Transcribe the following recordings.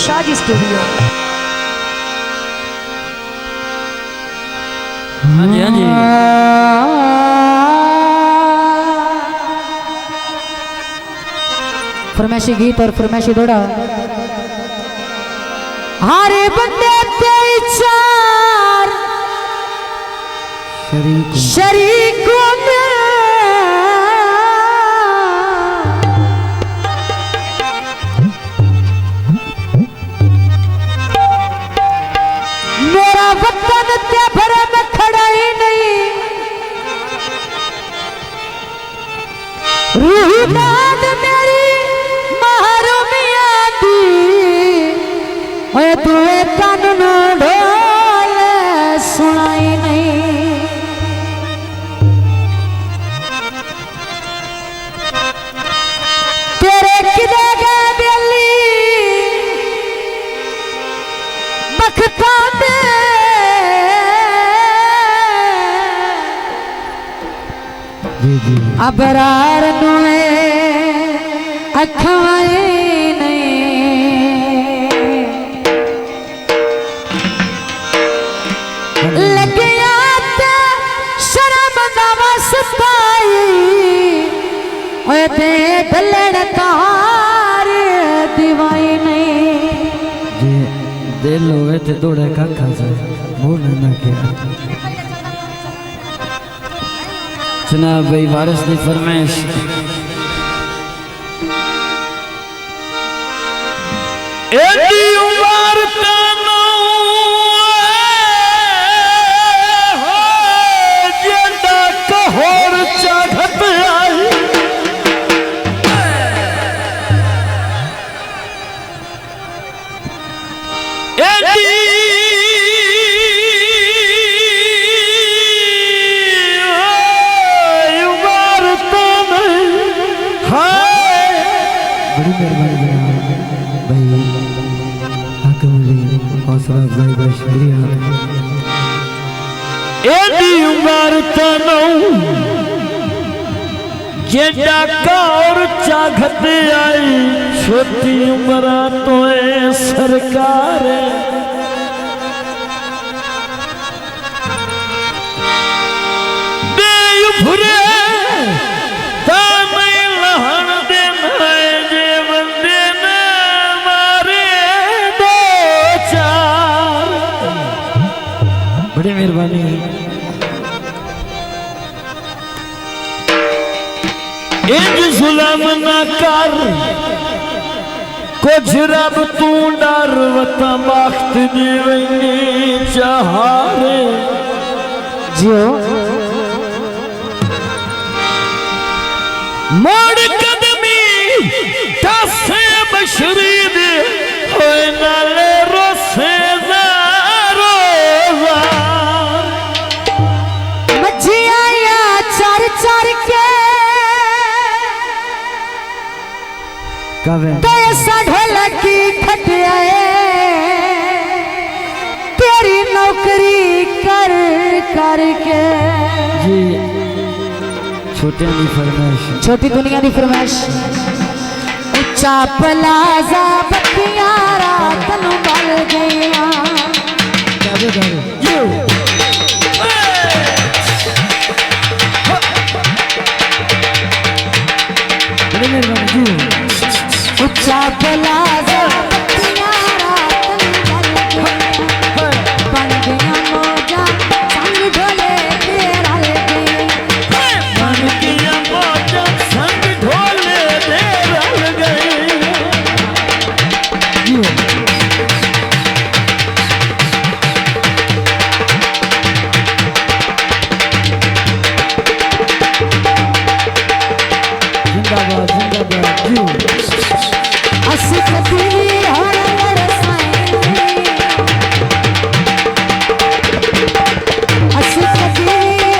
साज स्टूडियो। हाँ जी हाँ जी। फरमाइशी गीत और फरमाइशी दौड़ा। हारे बंदे तेई चार शरीकों में मेरा वतन ते भरे में खड़ा ही नहीं। रूही दाद मेरी महरूमिया दी ओए तुए कानून ढोल सुनाई नहीं। तेरे किदे गए बेली बखता में अबरार नुए अखवाए नहीं। लगिया ते शर्म नवसताई ओए ते दलड़ तार दीवाई नहीं। जी दिल होवे ते दौड़े काखा से मोड़ ना किया। जनाब भाई वारिस की फरमाइश। एडी उमर तनो हो जेंदा कहर चाहत आई। एडी बड़ी मेहरबानी भाई हौसला अफजाई का शुक्रिया। एडी उमर तनो जेड़ा कौर चाहत आई। छोटी उम्र तो सरकार दे भुरे बड़ी मेहरबानी है। इंज जुल्म न कर कुछ रब तू डर वता बख्त जीवनी चाहारे जियो मोड़ कदमी दसे बशरी दे होए नाले रोसे तो ऐसा ढोलकी खटियाए तेरी नौकरी कर करके। जी छोटे दी फरमाइश छोटी दुनिया दी फरमाइश। उच्चा पलाजा बत्तियां रात नू बल गईया। उच्चा पलाजा बत्तियां रात नू बल गईया। बन गया मौजा संग ढोले के रल गई। बन गया मौजा संग ढोले दे रल गई। जिंदाबाद जिंदाबाद। असकती हर लड़साई असकती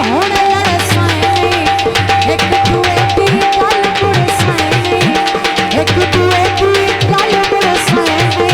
हर लड़साई। एक दुए दी गल मुड़साई एक दुए दी गल मुड़साई।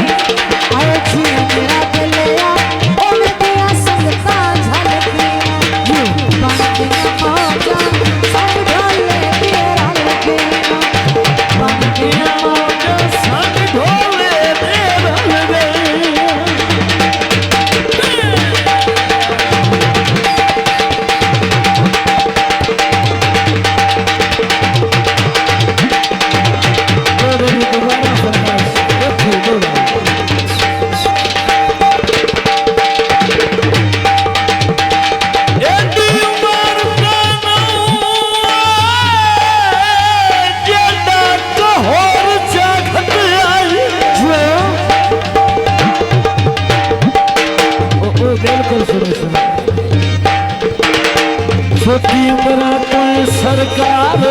छोटी बड़ा कोई सरकार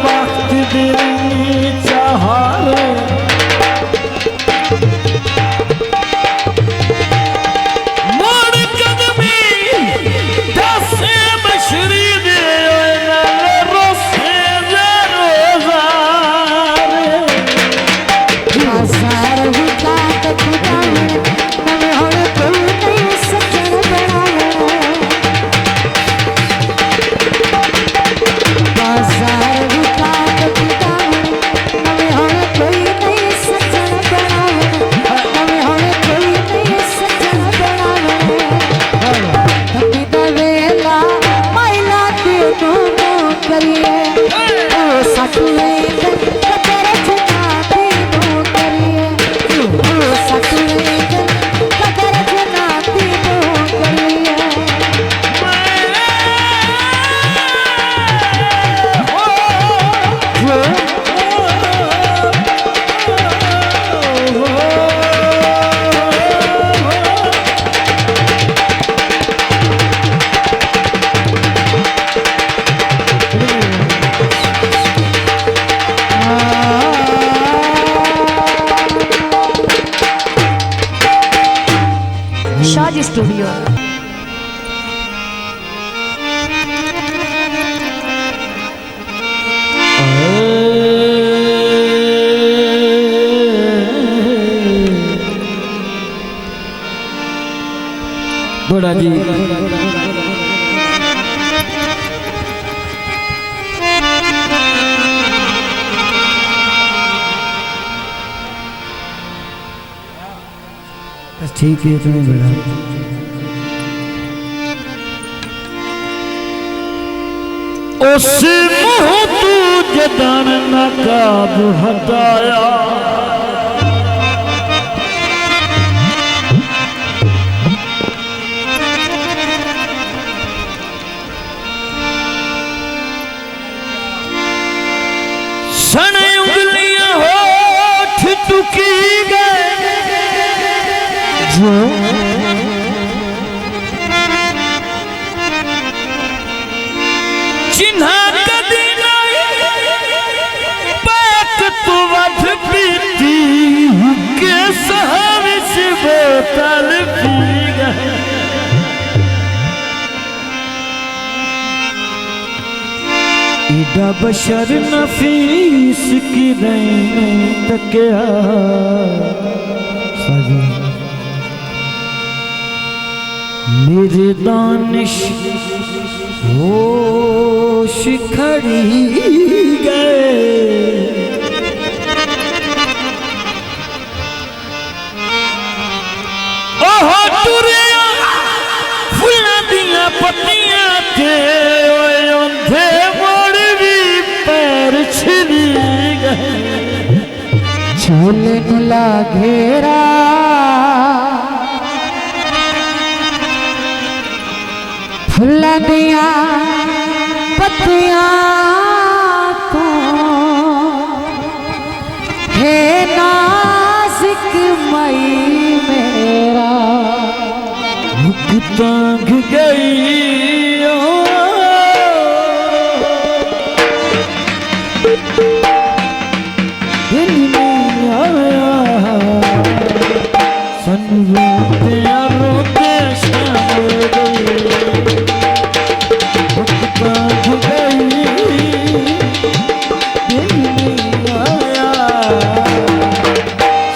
वक्त दिल चाहारे मोड़ कदमी दसे बशरी दे रोसे रोज़ारे बाजार हुता त खुदावण नवे होण कोई नहीं सजण बनावण बाजार हुता त खुदावण नवे होण कोई नहीं सजण बनावण नवे होण कोई नहीं सजण बनावण तपी द वेला माइला ते नो करिए ओ सटवे कदर जना ते नो करिए ओ सटवे कदर जना ते नो करिए शादी स्टूडियो बड़ा जी ठीक है इतने बड़ा उस मुँह तू जदन नकाब हटाया सन उंगलियां होठ टुकी गए जो चिन्हा कदी नहीं बात तू वध पीती के सहाविश बोतल पी गए इदा बशर नफीस की नहीं तकिया मेरे दानिश होश खड़ी गए ओह टुरिया फुल्लां दियां पत्तियां ते ओंधे मोड़ भी पैर छिली गए झूले नुला घेरा फुल्लां दियां पत्तियां तो हे नाज़िक मई मेरा तांग गई दिल में आया सन रोते शाम गई तांग गई दिल में आया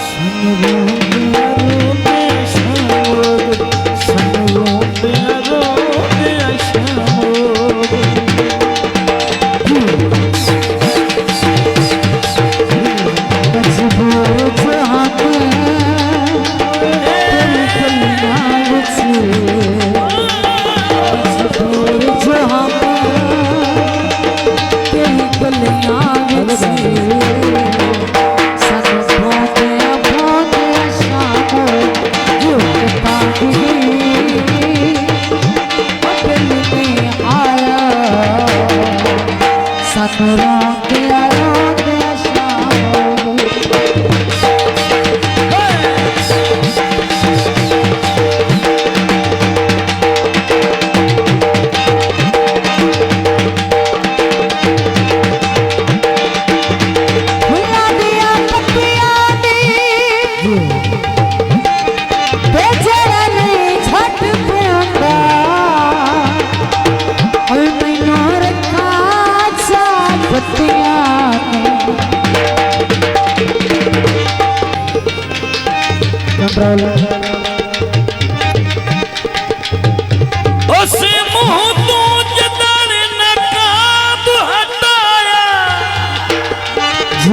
सन रोते शाम गई सन रोते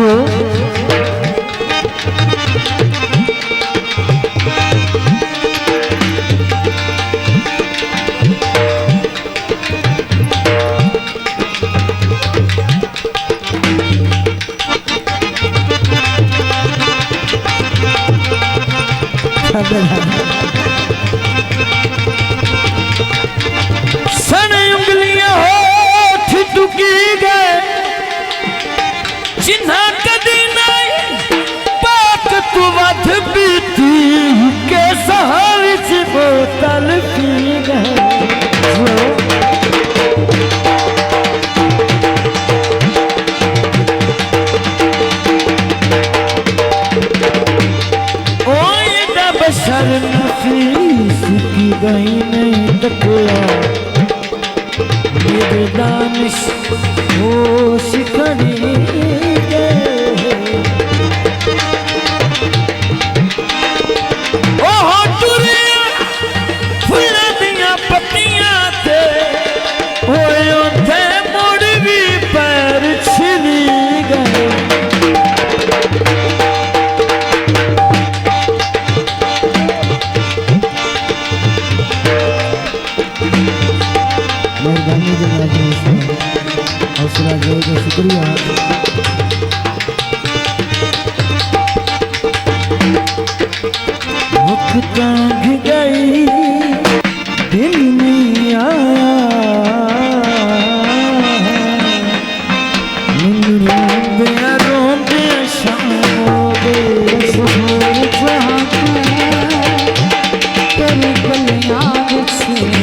जो सन उंगलियां होठ दुकी गए जिन्हा कदी नहीं पाक तू वध पीती के सहार च बोतल पी गए बशर नफीस की गई नहीं तकया मेरे दानिश होश खड़ी गए ओह टुरिया फुल्लां दियां पत्तियां ते ओए उथे मुड़ भी पैर छिली गए मेहरबानी जनाब हौसला जो का शुक्रिया मुख कांग गई दिल नहीं आया रोंदे रोंदे शाम हो गई तेरी गलियां से